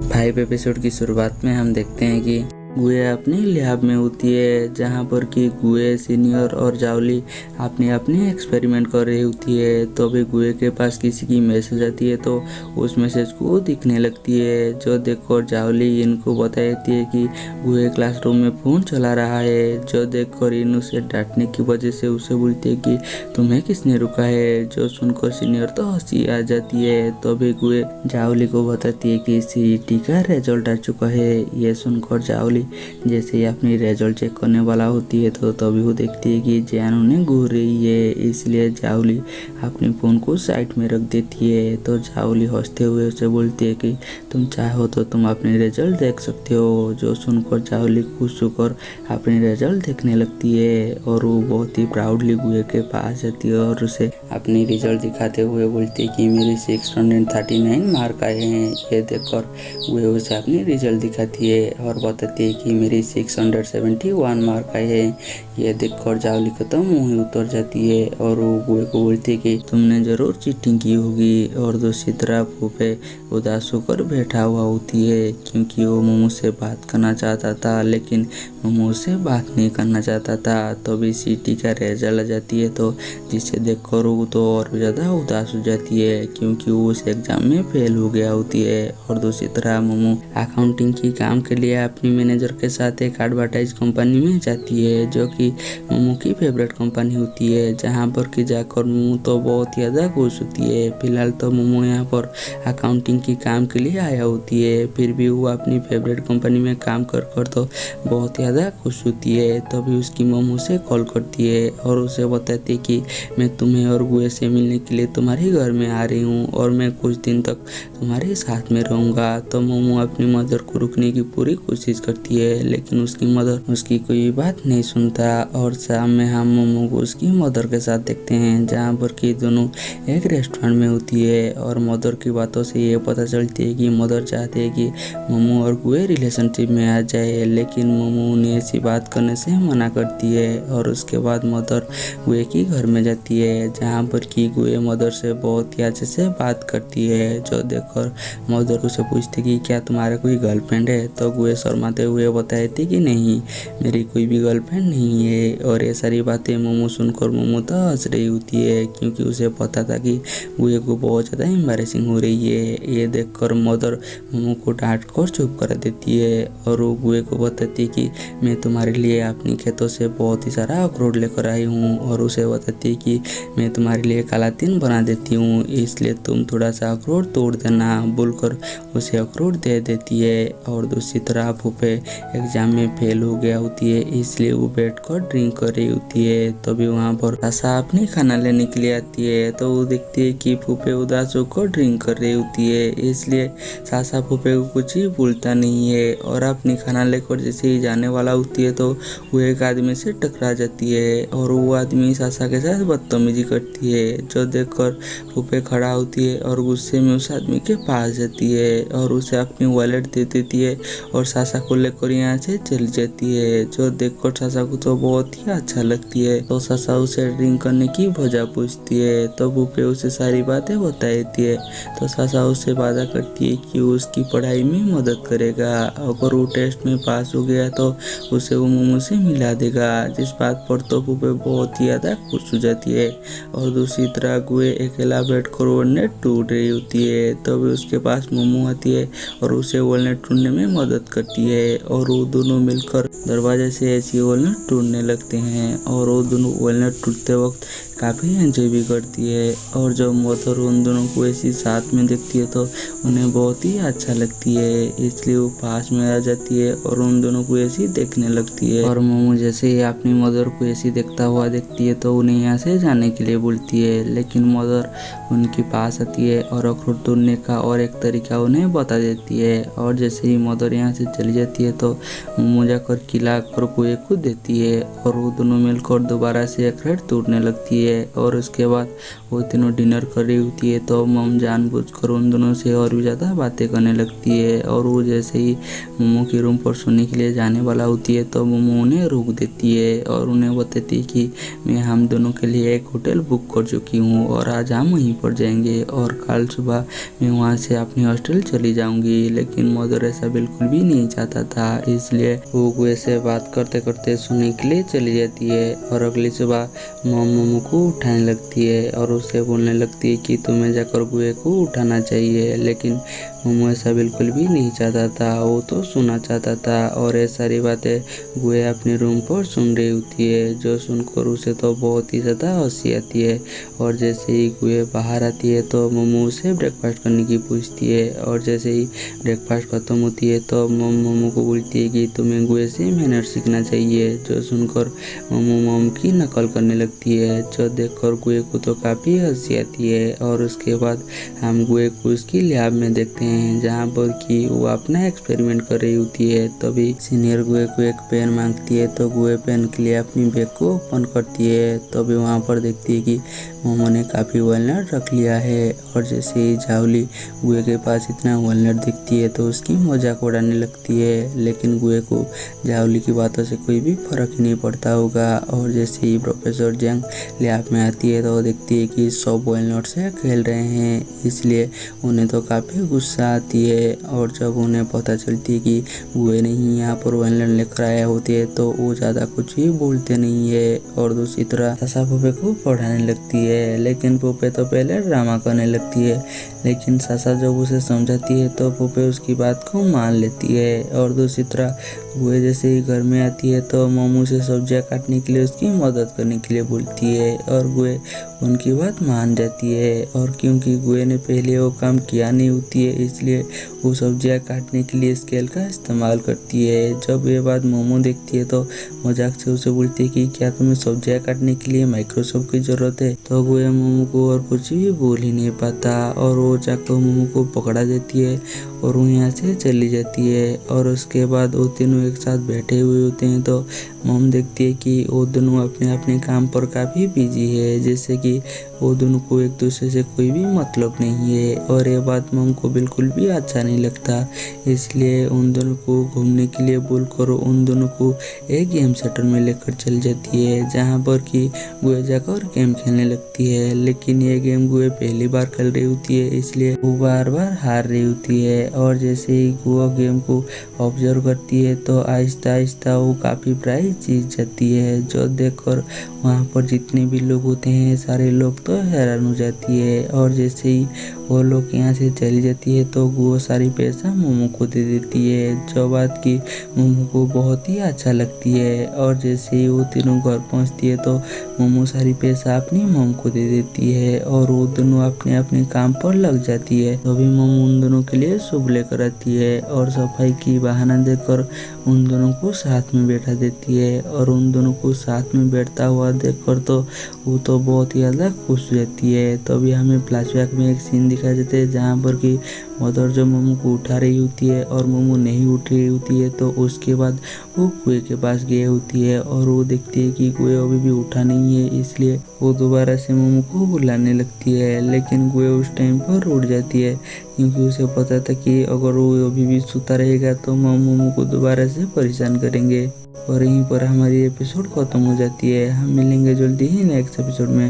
5 episode की शुरुआत में हम देखते हैं कि गुए अपनी लैब में होती है, जहाँ पर कि गुए सीनियर और जावली अपनी अपनी एक्सपेरिमेंट कर रही होती है। तो अभी गुए के पास किसी की मैसेज आती है, तो उस मैसेज को दिखने लगती है, जो देखकर जावली इनको बता देती है कि गुए क्लासरूम में फ़ोन चला रहा है। जो देखकर इन उसे डांटने की वजह से उसे बोलती है कि तुम्हें किसने रुका है। जो सुनकर सीनियर तो हंसी आ जाती है। तो अभी गुए जावली को बताती है कि सीईटी का रिजल्ट आ चुका है। ये सुनकर जावली जैसे ही अपनी रिजल्ट चेक करने वाला होती है, तो तभी वो देखती है कि जैन उन्हें घूर रही है। इसलिए जावली अपने फ़ोन को साइड में रख देती है। तो जावली हंसते हुए उसे बोलती है कि तुम चाहो तो तुम अपनी रिजल्ट देख सकते हो। जो सुनकर जावली खुश होकर अपनी रिजल्ट देखने लगती है और वो बहुत ही प्राउडली गुए के पास जाती है और उसे अपनी रिजल्ट दिखाते हुए बोलती है कि मेरे 639 मार्क आए हैं। ये देखकर गुए उसे अपनी रिजल्ट दिखाती है और बताती है कि मेरी 671 मार्क आए हैं। ये देखकर जावली को तो मुँह ही उतर जाती है और वो गुए को बोलती है कि तुमने जरूर चीटिंग की होगी। और दूसरी तरफ फूफे उदास होकर बैठा हुआ होती है, क्योंकि वो मोमो से बात करना चाहता था, लेकिन मोमो से बात नहीं करना चाहता था। तो अभी सीटी का रिजल्ट आ जाती है, तो जिसे देखकर वो तो और भी ज़्यादा उदास हो जाती है, क्योंकि वो उस एग्जाम में फेल हो गया होती है। और दूसरी तरह मोमो अकाउंटिंग की काम के लिए अपनी मैनेजर के साथ एक एडवर्टाइज कंपनी में जाती है, जो कि मोमो की फेवरेट कंपनी होती है, जहाँ पर कि जाकर मोमो तो बहुत ही ज़्यादा खुश होती है। फिलहाल तो मोमो यहाँ पर अकाउंटिंग की काम के लिए आया होती है, फिर भी वो अपनी फेवरेट कंपनी में काम कर तो बहुत ही ज़्यादा खुश होती है। तभी उसकी मोमो से कॉल करती है और उसे बताती है कि मैं तुम्हें और गुए से मिलने के लिए तुम्हारे घर में आ रही हूँ और मैं कुछ दिन तक तुम्हारे साथ में रहूँगा। तो मोमो अपनी मदर को रुकने की पूरी कोशिश करती है, लेकिन उसकी मदर उसकी कोई बात नहीं सुनता। और शाम में हम मोमो को उसकी मदर के साथ देखते हैं, जहाँ पर कि दोनों एक रेस्टोरेंट में होती है। और मदर की बातों से ये पता चलती है कि मदर चाहते हैं कि मोमो और गुए रिलेशनशिप में आ जाए, लेकिन मोमो उन्हें ऐसी बात करने से मना करती है। और उसके बाद मदर गुए की घर में जाती है, जहाँ पर कि गुए मदर से बहुत ही अच्छे से बात करती है। जो देखकर मदर उसे पूछती कि क्या तुम्हारा कोई गर्लफ्रेंड है। तो गुए शर्माते हुए बताई थी कि नहीं, मेरी कोई भी गर्लफ्रेंड नहीं है। और ये सारी बातें मोमो सुनकर मोमो तो हंस रही होती है, क्योंकि उसे पता था कि गुए को बहुत ज़्यादा एम्बैरेसिंग हो रही है। ये देखकर मदर मोमो को डांट कर चुप कर देती है और वो गुए को बताती कि मैं तुम्हारे लिए अपनी खेतों से बहुत ही सारा अखरोट लेकर आई हूँ। और उसे बताती है कि मैं तुम्हारे लिए काला तिल बना देती हूँ, इसलिए तुम थोड़ा सा अखरोट तोड़ देना, बोलकर उसे अखरोट दे देती है। और दूसरी तरफ फूफे एग्जाम में फेल हो गया होती है, इसलिए वो बैठकर ड्रिंक कर रही होती है। तभी वहाँ पर सासा अपनी खाना लेने के लिए आती है, तो वो देखती है कि फूफे उदास होकर ड्रिंक कर रही होती है, इसलिए सासा फूफे को कुछ ही भूलता नहीं है। और अपनी खाना लेकर जैसे ही जाने वाला होती है, तो वो एक आदमी से टकरा जाती है और वो आदमी सासा के साथ बदतमीजी करती है। जो देखकर फूफे खड़ा होती है और गुस्से में उस आदमी के पास जाती है और उसे अपनी वॉलेट दे देती है और सासा को लेकर यहाँ से चली जाती है। जो देखकर सासा को तो बहुत ही अच्छा लगती है, तो सासा उसे ड्रिंक करने की वजह पूछती है। तो फूफे उसे सारी बातें बता देती है। तो सासा उससे वादा करती है कि वो उसकी पढ़ाई में मदद करेगा, अगर वो टेस्ट में पास हो गया तो उसे वो मोमो से मिला देगा, जिस बात पर तो फूफे बहुत ही ज़्यादा खुश हो जाती है। और दूसरी तरह गुए अकेला बैठकर वॉलनट टूट रही होती है, तभी उसके पास मोमो आती है और उसे वॉलनट टूटने में मदद करती है। और वो दोनों मिलकर दरवाजे से ऐसी वॉलनट टूटने लगते हैं और वो दोनों वॉलनट टूटते वक्त काफ़ी एंजॉय भी करती है। और जब मदर उन दोनों को ऐसी साथ में देखती है तो उन्हें बहुत ही अच्छा लगती है, इसलिए वो पास में आ जाती है और उन दोनों को ऐसी देखने लगती है। और मोमो जैसे ही अपनी मदर को ऐसी देखता हुआ देखती है, तो उन्हें यहाँ से जाने के लिए बोलती है, लेकिन मदर उनके पास आती है और अखरोट तोड़ने का और एक तरीका उन्हें बता देती है। और जैसे ही मदर यहाँ से चली जाती है, है तो मोमो जाकर खिलाकर गुए को देती है और वो दोनों मिलकर दोबारा से एक रेड तोड़ने लगती है। और उसके बाद वो तीनों डिनर कर रही होती है तो मम जानबूझकर उन दोनों से और भी ज़्यादा बातें करने लगती है। और वो जैसे ही मोमो के रूम पर सोने के लिए जाने वाला होती है तो मोमो उन्हें रोक देती है और उन्हें बताती है कि मैं हम दोनों के लिए एक होटल बुक कर चुकी हूँ और आज हम वहीं पर जाएंगे और कल सुबह मैं वहाँ से अपनी हॉस्टल चली जाऊंगी। लेकिन मदर ऐसा बिल्कुल भी नहीं चाहता था, इसलिए वो गुए से बात करते करते सोने के लिए चली जाती है। और अगली सुबह मम मोमो को उठाने लगती है और उससे बोलने लगती है कि तुम्हें जाकर गुए को उठाना चाहिए। लेकिन मोमो ऐसा बिल्कुल भी नहीं चाहता था, वो तो सुनना चाहता था। और ये सारी बातें गुए अपने रूम पर सुन रही होती है, जो सुनकर उसे तो बहुत ही ज़्यादा हंसी आती है। और जैसे ही गुए बाहर आती है तो मोमो उसे ब्रेकफास्ट करने की पूछती है। और जैसे ही ब्रेकफास्ट खत्म होती है तो मोमो को बोलती है कि तुम्हें गुए से मैनर सीखना चाहिए। जो सुनकर मोमो मम की नकल करने लगती है, जो देखकर गुए को तो काफ़ी हंसी आती है। और उसके बाद हम गुए को उसकी लैब में देखते हैं जहाँ पर कि वो अपना एक्सपेरिमेंट कर रही होती है। तभी सीनियर गुए को एक पेन मांगती है तो गुए पेन के लिए अपनी बैग को ओपन करती है। तभी वहाँ पर देखती है कि मोमो ने काफ़ी वॉलनट रख लिया है। और जैसे ही झावली गुए के पास इतना वॉलनट दिखती है तो उसकी मजाक उड़ाने लगती है। लेकिन गुए को झावली की बातों से कोई भी फर्क ही नहीं पड़ता होगा। और जैसे ही प्रोफेसर जंग लैब में आती है तो वो देखती है कि सब वॉलनट से खेल रहे हैं, इसलिए उन्हें तो काफ़ी गुस्सा आती है। और जब उन्हें पता चलती है कि गुए ने ही यहाँ पर वॉलनट लेकर आया होती है तो वो ज़्यादा कुछ भी बोलते नहीं है। और दूसरी तरह सासा पुपे को पढ़ाने लगती है, लेकिन पुपे तो पहले ड्रामा करने लगती है। लेकिन सासा जब उसे समझाती है तो पुपे उसकी बात को मान लेती है। और दूसरी तरह गुए जैसे ही घर में आती है तो मोमो से सब्जियां काटने के लिए उसकी मदद करने के लिए बोलती है और गुए उनकी बात मान जाती है। और क्योंकि गुए ने पहले वो काम किया नहीं होती है, इसलिए वो सब्जियां काटने के लिए स्केल का इस्तेमाल करती है। जब ये बात मोमो देखती है तो मजाक से उसे बोलती है कि क्या तुम्हें सब्जियां काटने के लिए माइक्रोस्कोप की ज़रूरत है। तो गुए मोमो को और कुछ भी बोल ही नहीं पाता और वो जाकर मोमो को पकड़ा देती है और वो यहाँ से चली जाती है। और उसके बाद वो तीनों एक साथ बैठे हुए होते हैं तो मम देखती है कि वो दोनों अपने अपने काम पर काफ़ी बिजी है, जैसे कि वो दोनों को एक दूसरे से कोई भी मतलब नहीं है। और ये बात मम को बिल्कुल भी अच्छा नहीं लगता, इसलिए उन दोनों को घूमने के लिए बोलकर उन दोनों को एक गेम सेंटर में लेकर चल जाती है, जहाँ पर कि गुए जाकर गेम खेलने लगती है। लेकिन ये गेम गुए पहली बार खेल रही होती है, इसलिए वो बार बार हार रही होती है। और जैसे ही गुआ गेम को ऑब्जर्व करती है तो आहिस्ता आहिस्ता वो काफ़ी प्राइस जीत जाती है, जो देखकर वहाँ पर जितने भी लोग होते हैं सारे लोग तो हैरान हो जाती है। और जैसे ही वो लोग यहाँ से चली जाती है तो वो सारी पैसा मोमो को दे देती है, जो बात की मोमो को बहुत ही अच्छा लगती है। और जैसे ही वो तीनों घर पहुँचती है तो मोमो सारी पैसा अपनी मम को दे देती है और वो दोनों अपने अपने काम पर लग जाती है। तभी मोमो उन दोनों के लिए सूप लेकर आती है और सफाई की बहाना देकर उन दोनों को साथ में बैठा देती है। और उन दोनों को साथ में बैठता हुआ देखकर तो वो तो बहुत ही ज़्यादा खुश हो जाती है। तभी हमें फ्लैशबैक में एक सीन दिखाई देते हैं जहाँ पर कि मदर जो मोमो को उठा रही होती है और मोमो नहीं उठ रही होती है, तो उसके बाद वो कुएं के पास गई होती है और वो देखती है कि कुएं अभी भी उठा नहीं है, इसलिए वो दोबारा से मोमो को बुलाने लगती है। लेकिन कुएं उस टाइम पर उठ जाती है, क्योंकि उसे पता था कि अगर वो अभी भी सोता रहेगा तो मोमो को दोबारा से परेशान करेंगे। और यहीं पर हमारी एपिसोड खत्म हो जाती है। हम मिलेंगे जल्दी ही नेक्स्ट एपिसोड में।